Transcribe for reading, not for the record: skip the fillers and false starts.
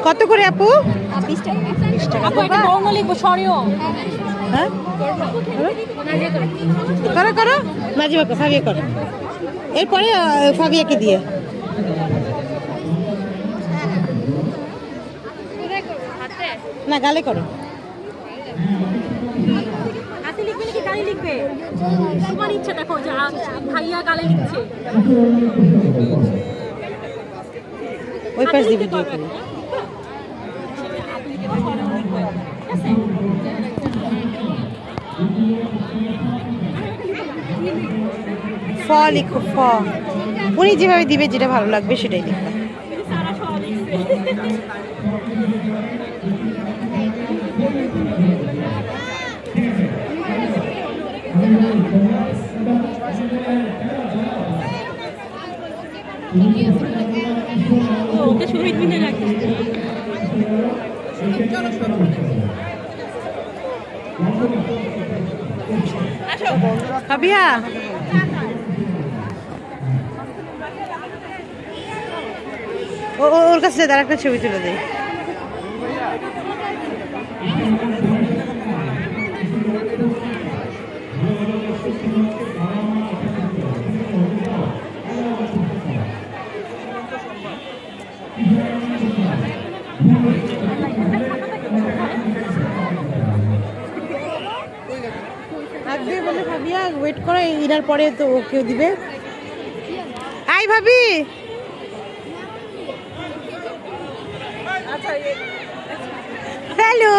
কত করে আপু? 20 টাকা। আপু এটা বর্ণ লিখবো সরিও। হ্যাঁ করো করো নাজিবা ফাবিয়া করো, এরপরে ফাবিয়াকে দিয়ে না গালে করো। হাতে লিখবে নাকি গালে লিখবে? তোমার ইচ্ছা, দেখো যে ভাইয়া গালে লিখছে। ওই পাশ দিয়ে ভিডিও করি। ফ লিখো ফ, উনি যেভাবে দিবে যেটা ভালো লাগবে সেটাই লিখবে। ওকে শহীদ মিনার রাখতে ফাবিয়া ওর কাছে তার একটা ছবি তুলে দেয়। আগে বলে ভাবিয়া ওয়েট করো, এটার পরে তো কেউ দিবে। আই ভাবি হ্যালো।